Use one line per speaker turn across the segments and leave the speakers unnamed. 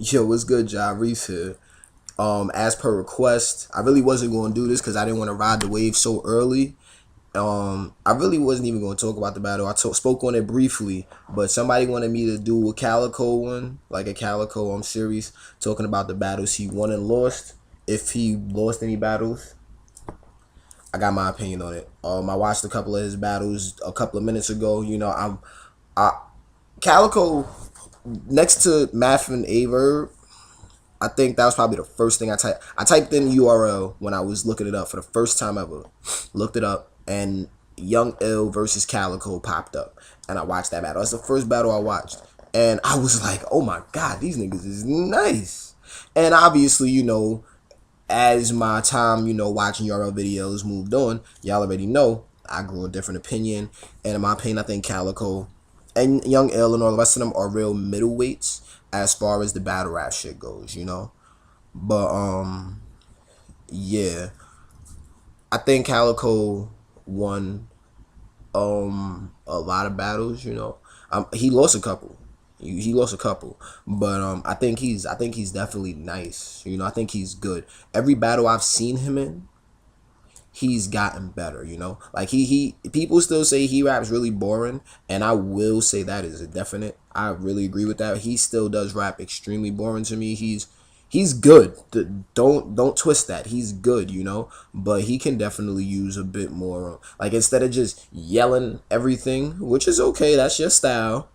Yo, what's good, Ja Reese here. As per request, I really wasn't going to do this because I didn't want to ride the wave so early. I really wasn't even going to talk about the battle. Spoke on it briefly, but somebody wanted me to do a Calicoe one, like a Calicoe series, talking about the battles he won and lost. If he lost any battles, I got my opinion on it. I watched a couple of his battles a couple of minutes ago. I Calicoe next to Math and Averb. I think that was probably the first thing I typed. I typed in URL when I was looking it up for the first time ever. Looked it up, and Young Ill versus Calicoe popped up, and I watched that battle. That's the first battle I watched, and I was like, "Oh my god, these niggas is nice." And obviously, as my time, watching URL videos moved on, y'all already know I grew a different opinion, and in my opinion, I think Calicoe and Young Ill and all the rest of them are real middleweights as far as the battle rap shit goes. But yeah, I think Calicoe won a lot of battles. He lost a couple. He lost a couple, but I think he's definitely nice. I think he's good. Every battle I've seen him in, he's gotten better. Like he people still say he raps really boring, and I will say that is a definite. I really agree with that. He still does rap extremely boring to me. He's good. Don't twist that. He's good. But he can definitely use a bit more. Like instead of just yelling everything, which is okay. That's your style.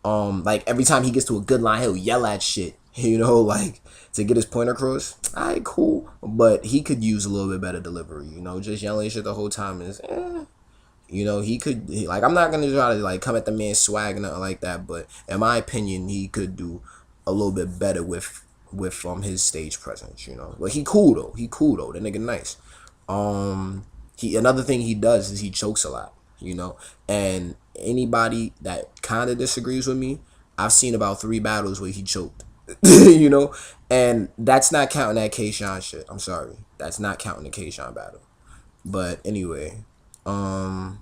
Like every time he gets to a good line, he'll yell at shit. Like to get his point across. Alright, cool. But he could use a little bit better delivery. Just yelling shit the whole time is. Like I'm not gonna try to like come at the man's swag and nothing like that. But in my opinion, he could do a little bit better with his stage presence. But he cool though. He cool though. The nigga nice. He another thing he does is he chokes a lot. And anybody that kind of disagrees with me, I've seen about 3 battles where he choked. And that's not counting that K-Shine shit. I'm sorry, that's not counting the K-Shine battle. But anyway, so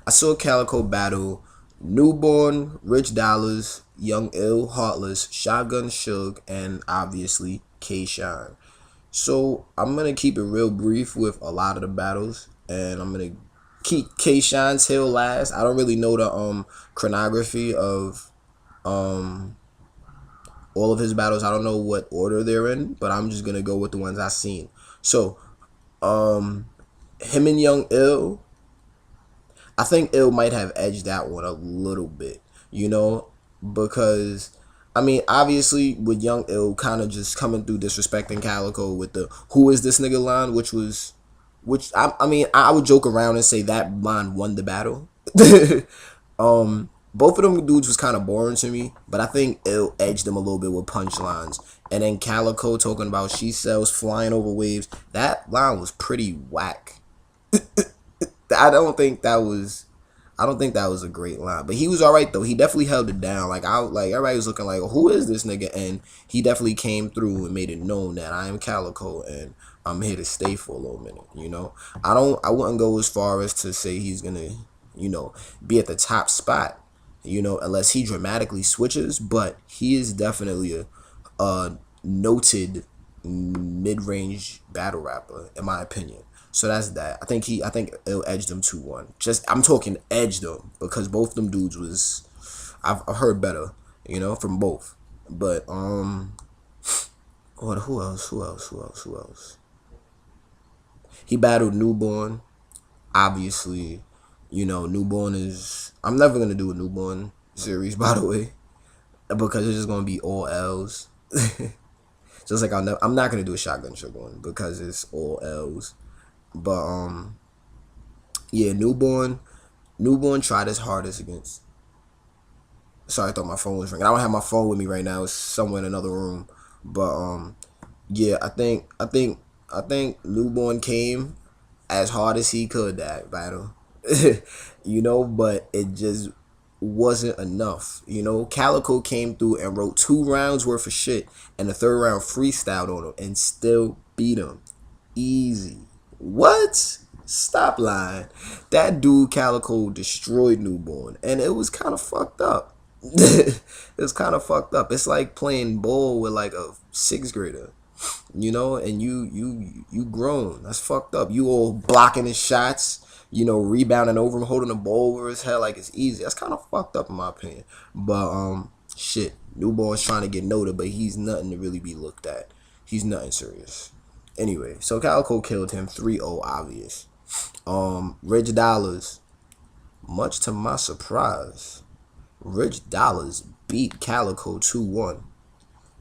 I saw Calicoe battle Newborn, Rich Dollars, Young Ill, Heartless, Shotgun Suge, and obviously K-Shine. So I'm gonna keep it real brief with a lot of the battles, and I'm gonna keep K-Shine's Hill last. I don't really know the chronography of all of his battles. I don't know what order they're in, but I'm just gonna go with the ones I've seen. So him and Young Ill, I think Ill might have edged that one a little bit, because I mean, obviously with Young Ill kind of just coming through disrespecting Calicoe with the "Who is this nigga" line, which I mean, I would joke around and say that line won the battle. Both of them dudes was kind of boring to me, but I think Ill edged them a little bit with punchlines. And then Calicoe talking about she sells flying over waves. That line was pretty whack. I don't think that was a great line, but he was all right though. He definitely held it down. Like everybody was looking like, who is this nigga? And he definitely came through and made it known that I am Calicoe and I'm here to stay for a little minute. I wouldn't go as far as to say he's gonna, be at the top spot, unless he dramatically switches. But he is definitely a noted mid-range battle rapper in my opinion. So that's that. I think it'll edge them 2-1. Just I'm talking edge them because both them dudes was I've heard better, from both. But what who else? He battled Newborn. Obviously, Newborn is I'm never gonna do a Newborn series by the way. Because it's just gonna be all L's. Just like I'm not gonna do a Shotgun Sugar one because it's all L's. But yeah, Newborn tried his hardest against. Sorry, I thought my phone was ringing. I don't have my phone with me right now. It's somewhere in another room. But yeah, I think Newborn came as hard as he could that battle. But it just wasn't enough. Calicoe came through and wrote 2 rounds worth of shit, and the 3rd round freestyled on him and still beat him easy. What? Stop lying. That dude Calicoe destroyed Newborn, and it was kind of fucked up. It's kind of fucked up. It's like playing ball with like a sixth grader, and you grown. That's fucked up. You all blocking his shots, rebounding over him, holding the ball over his head like it's easy. That's kind of fucked up in my opinion. But shit, new ball is trying to get noted, but he's nothing to really be looked at. He's nothing serious. Anyway, so Calicoe killed him 3-0 obvious. Rich Dollars, much to my surprise, Rich Dollars beat Calicoe 2-1.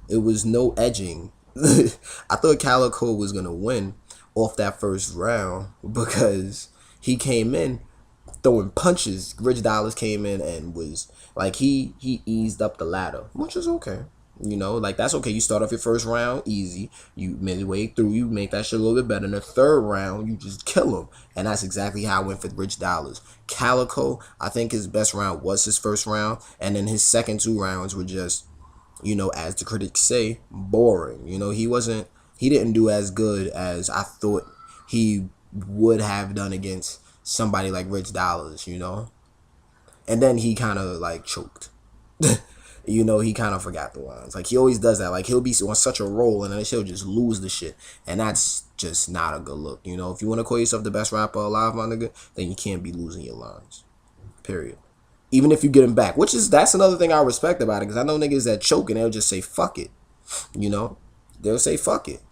It was no edging. I thought Calicoe was gonna win off that first round because he came in throwing punches. Rich Dollars came in and was like he eased up the ladder, which is okay. Like that's okay. You start off your first round easy. You midway through, you make that shit a little bit better. In the third round, you just kill him, and that's exactly how I went for Rich Dollars. Calicoe, I think his best round was his first round, and then his second two rounds were just, as the critics say, boring. He didn't do as good as I thought he would have done against somebody like Rich Dollars. And then he kind of like choked. He kind of forgot the lines. Like he always does that. Like he'll be on such a roll and then he'll just lose the shit. And that's just not a good look. If you want to call yourself the best rapper alive, my nigga, then you can't be losing your lines. Period. Even if you get him back, that's another thing I respect about it, because I know niggas that choke and they'll just say fuck it. They'll say fuck it.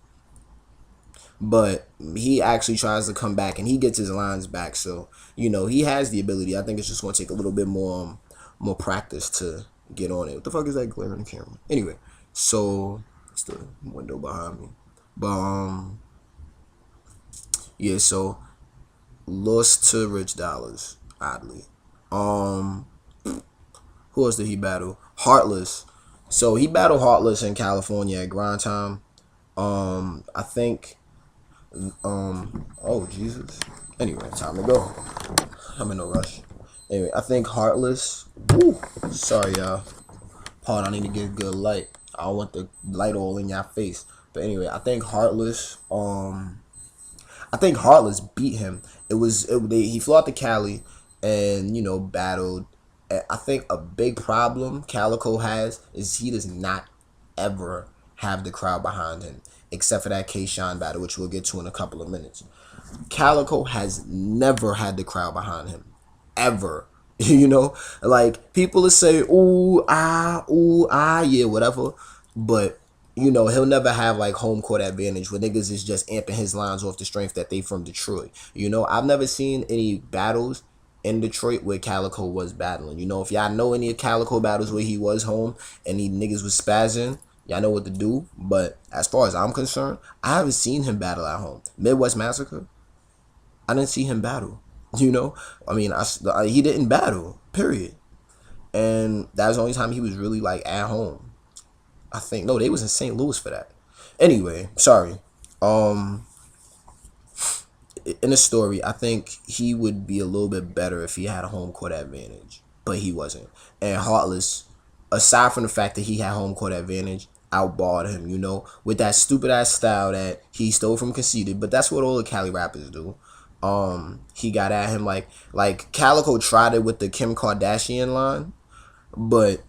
But he actually tries to come back and he gets his lines back. So, he has the ability. I think it's just going to take a little bit more practice to get on it. What the fuck is that glare on the camera? Anyway, so it's the window behind me. But, yeah, so lost to Rich Dollars, oddly. Who else did he battle? Heartless. So he battled Heartless in California at Grind Time. I think oh Jesus. Anyway, time to go. I'm in no rush. Anyway, I think Heartless. Woo, sorry y'all. Pardon, I need to get a good light. I don't want the light all in your face. But anyway, I think Heartless beat him. He flew out to Cali and battled. I think a big problem Calicoe has is he does not ever have the crowd behind him, except for that K-Shine battle, which we'll get to in a couple of minutes. Calicoe has never had the crowd behind him, ever. Like people will say, ooh, yeah, whatever. But, he'll never have like home court advantage where niggas is just amping his lines off the strength that they from Detroit. I've never seen any battles in Detroit where Calicoe was battling. If y'all know any of Calicoe battles where he was home and he niggas was spazzing, y'all know what to do. But as far as I'm concerned, I haven't seen him battle at home. Midwest Massacre, I didn't see him battle. I mean, he didn't battle, period. And that was the only time he was really like at home. I think, no, they was in St. Louis for that. Anyway, sorry. In the story, I think he would be a little bit better if he had a home court advantage, but he wasn't. And Heartless, aside from the fact that he had home court advantage, outbarred him, with that stupid ass style that he stole from Conceited. But that's what all the Cali rappers do. He got at him like Calicoe tried it with the Kim Kardashian line, but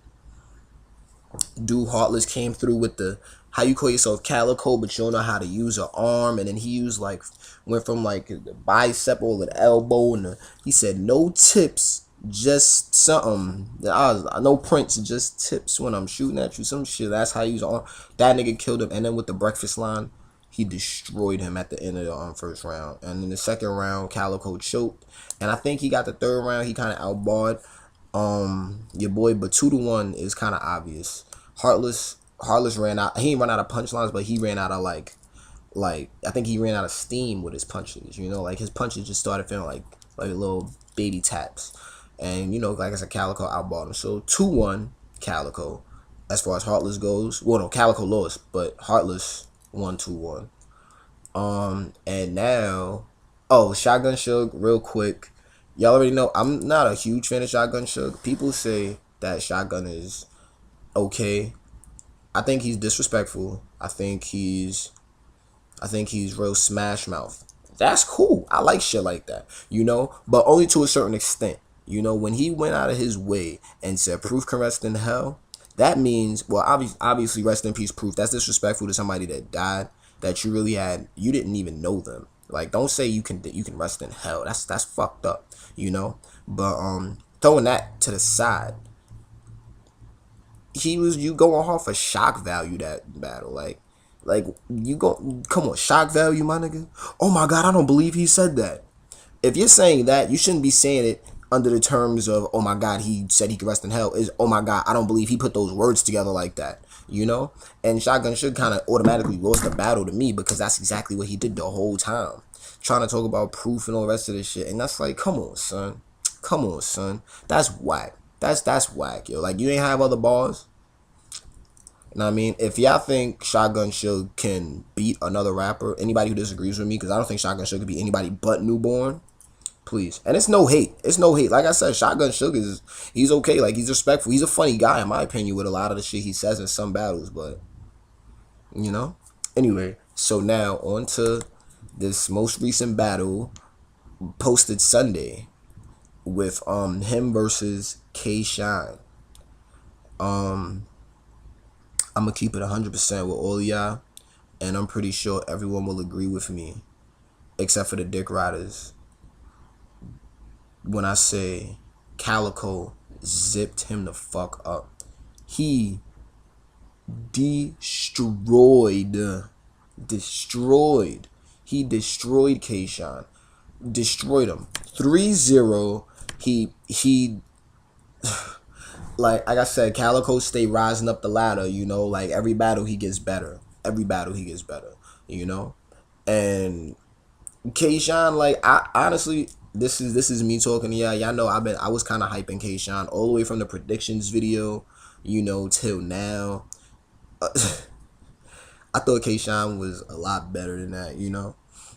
dude Heartless came through with the how you call yourself Calicoe, but you don't know how to use an arm, and then he used went from the bicep or the elbow, and he said no tips, just something. No prints, just tips when I'm shooting at you, some shit. That's how he used an arm. That nigga killed him, and then with the breakfast line, he destroyed him at the end of the first round. And in the second round, Calicoe choked, and I think he got the third round. He kind of outbarred your boy, but 2-1 is kind of obvious. Heartless ran out. He didn't run out of punchlines, but he ran out of like I think he ran out of steam with his punches. His punches just started feeling like little baby taps. And like I said, Calicoe outbarred him. So 2-1 Calicoe. As far as Heartless goes, well, no, Calicoe lost, but Heartless won 2-1. And now, Shotgun Suge, real quick. Y'all already know I'm not a huge fan of Shotgun Suge. People say that Shotgun is okay. I think he's disrespectful. I think he's real smash mouth. That's cool. I like shit like that, but only to a certain extent. You know, when he went out of his way and said Proof can rest in hell, that means, well, obviously rest in peace, Proof. That's disrespectful to somebody that died, that you really had, you didn't even know them. Like, don't say you can rest in hell. That's fucked up, you know. But throwing that to the side, he was, you going off of shock value that battle, like you go, come on, shock value, my nigga. Oh my god, I don't believe he said that. If you're saying that, you shouldn't be saying it under the terms of, oh my god, he said he could rest in hell. Is, oh my god, I don't believe he put those words together like that, you know. And Shotgun should kind of automatically lost the battle to me, because that's exactly what he did the whole time, trying to talk about Proof and all the rest of this shit. And that's like, come on, son, come on, son, that's whack. That's whack, yo. Like, you ain't have other bars. You know what I mean? If y'all think Shotgun Suge can beat another rapper, anybody who disagrees with me, because I don't think Shotgun Suge can beat anybody but Newborn, please. And it's no hate. It's no hate. Like I said, Shotgun Suge is, he's okay. Like, he's respectful. He's a funny guy, in my opinion, with a lot of the shit he says in some battles. But, you know? Anyway, so now on to this most recent battle posted Sunday with him versus K Shine. I'm gonna keep it 100% with all of y'all, and I'm pretty sure everyone will agree with me, except for the dick riders, when I say Calicoe zipped him the fuck up. He destroyed. He destroyed K-Shine. Destroyed him. 3-0. He like I said, Calicoe stay rising up the ladder, you know, like every battle he gets better. Every battle he gets better, you know? And K-Shine, like, I honestly, this is me talking to y'all. Y'all know I was kind of hyping K-Shine all the way from the predictions video, you know, till now. I thought K-Shine was a lot better than that, you know?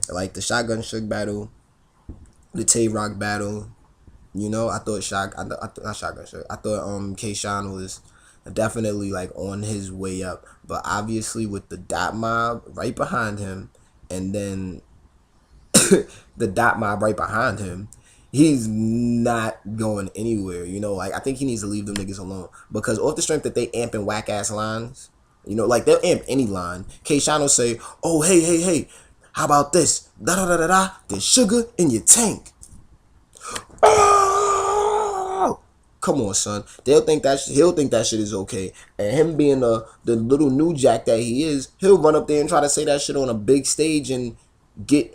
Like the Shotgun Suge battle, the Tay Rock battle, you know, I thought not Shotgun Suge. I thought K-Shine was definitely like on his way up. But obviously with the Dot Mob right behind him, and then the Dot Mob right behind him, he's not going anywhere. You know, like I think he needs to leave them niggas alone, because off the strength that they amping whack ass lines, you know, like they'll amp any line. K-Shine will say, "Oh hey, how about this? Da da da da da. There's sugar in your tank." Oh! Come on, son. He'll think that shit is okay. And him being the little new jack that he is, he'll run up there and try to say that shit on a big stage and get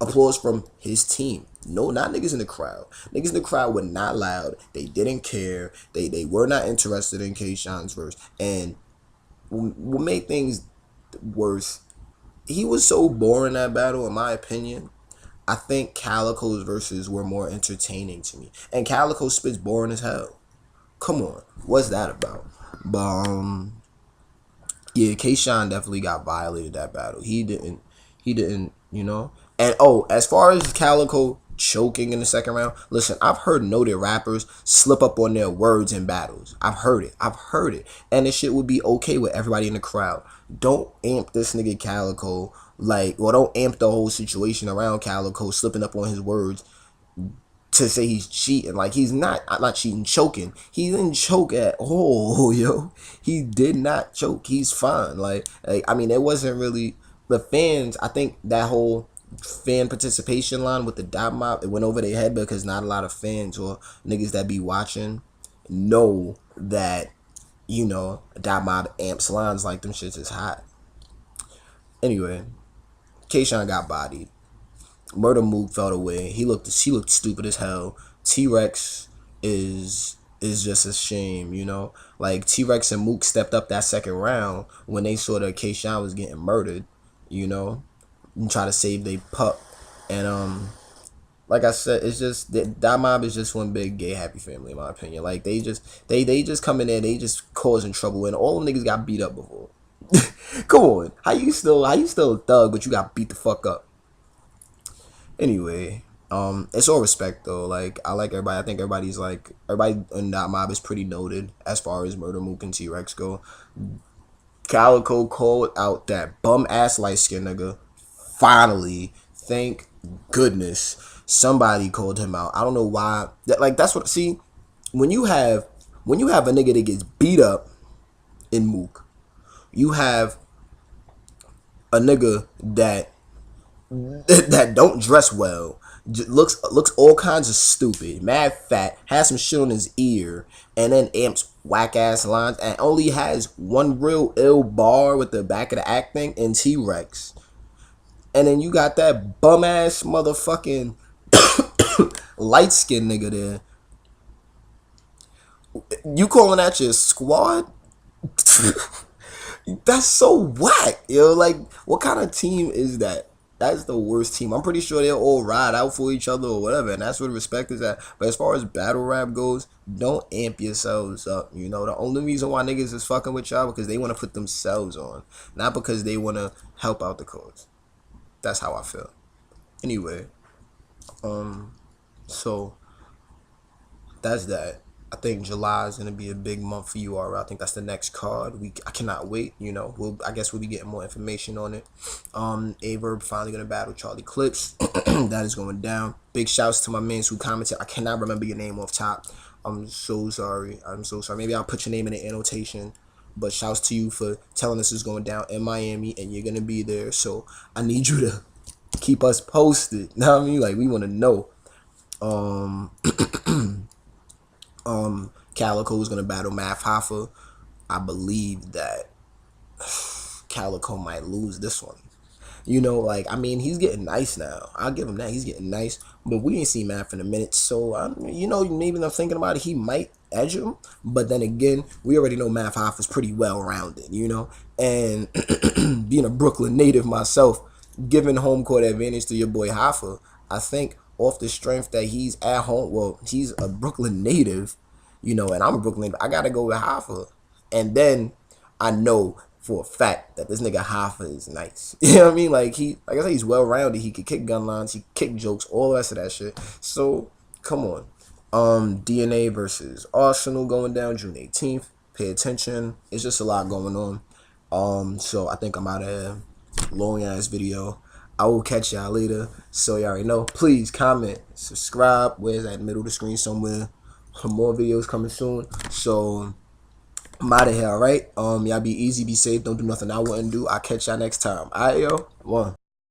applause from his team. No, not niggas in the crowd. Niggas in the crowd were not loud. They didn't care. They were not interested in K-Shine's verse. And what made things worse, he was so boring that battle, in my opinion. I think Calicoe's verses were more entertaining to me. And Calicoe spits boring as hell. Come on. What's that about? But yeah, K-Shine definitely got violated that battle. He didn't, you know. And as far as Calicoe choking in the second round, listen, I've heard noted rappers slip up on their words in battles. I've heard it. And this shit would be okay with everybody in the crowd. Don't amp this nigga Calicoe, like, well, don't amp the whole situation around Calicoe slipping up on his words to say he's cheating. Like, he's not cheating, choking. He didn't choke at all, yo. He did not choke. He's fine. Like I mean, it wasn't really the fans. I think that whole fan participation line with the Dot Mob, it went over their head, because not a lot of fans or niggas that be watching know that, you know, Dot Mob amps lines like them shits is hot. Anyway, K-Shine got bodied. Murder Mook fell away. He looked stupid as hell. T-Rex is just a shame, you know. Like, T-Rex and Mook stepped up that second round when they saw that K-Shine was getting murdered, you know, and try to save their pup. And like I said, it's just that mob is just one big gay happy family, in my opinion. Like, they just come in there, they just causing trouble, and all them niggas got beat up before. Come on, how you still a thug, but you got beat the fuck up? Anyway, it's all respect though. Like, I like everybody. I think everybody in that mob is pretty noted as far as Murder Mook and T-Rex go. Calicoe called out that bum ass light skin nigga. Finally, thank goodness. Somebody called him out. I don't know why. That's what. See, when you have a nigga that gets beat up in Mook, you have a nigga that don't dress well, looks all kinds of stupid, mad fat, has some shit on his ear, and then amps whack ass lines, and only has one real ill bar with the back of the act thing in T-Rex. And then you got that bum ass motherfucking light skinned nigga there. You calling that your squad? That's so whack, yo. Like, what kind of team is that? That's the worst team. I'm pretty sure they'll all ride out for each other or whatever, and that's what respect is at. But as far as battle rap goes, don't amp yourselves up. You know, the only reason why niggas is fucking with y'all because they want to put themselves on, not because they want to help out the cause. That's how I feel. Anyway, so that's that. I think July is gonna be a big month for URL. I think that's the next card. I cannot wait. You know, I guess we'll be getting more information on it. Averb finally gonna battle Charlie Clips. That is going down. Big shouts to my mans who commented. I cannot remember your name off top. I'm so sorry. Maybe I'll put your name in the annotation. But shouts to you for telling us it's going down in Miami and you're gonna be there. So I need you to keep us posted. You know what I mean? Like, we want to know. Calicoe is gonna battle Math Hoffa. I believe that Calicoe might lose this one. You know, like, I mean, he's getting nice now. I'll give him that. He's getting nice. But we ain't seen Math in a minute. So, you know, maybe I'm thinking about it. He might edge him. But then again, we already know Math Hoffa's pretty well-rounded, you know? And being a Brooklyn native myself, giving home court advantage to your boy Hoffa, I think off the strength that he's at home, well, he's a Brooklyn native, you know, and I'm a Brooklyn native. I got to go with Hoffa. And then I know for a fact that this nigga Hoffa is nice. You know what I mean? Like I said, he's well rounded. He could kick gun lines, he kick jokes, all the rest of that shit. So come on. DNA versus Arsenal going down June 18th. Pay attention. It's just a lot going on. So I think I'm out of here. Long ass video. I will catch y'all later. So y'all already know. Please comment, subscribe. Where's that middle of the screen somewhere? More videos coming soon. So I'm out of here, alright? Y'all be easy, be safe, don't do nothing I wouldn't do. I'll catch y'all next time. Alright, yo? One.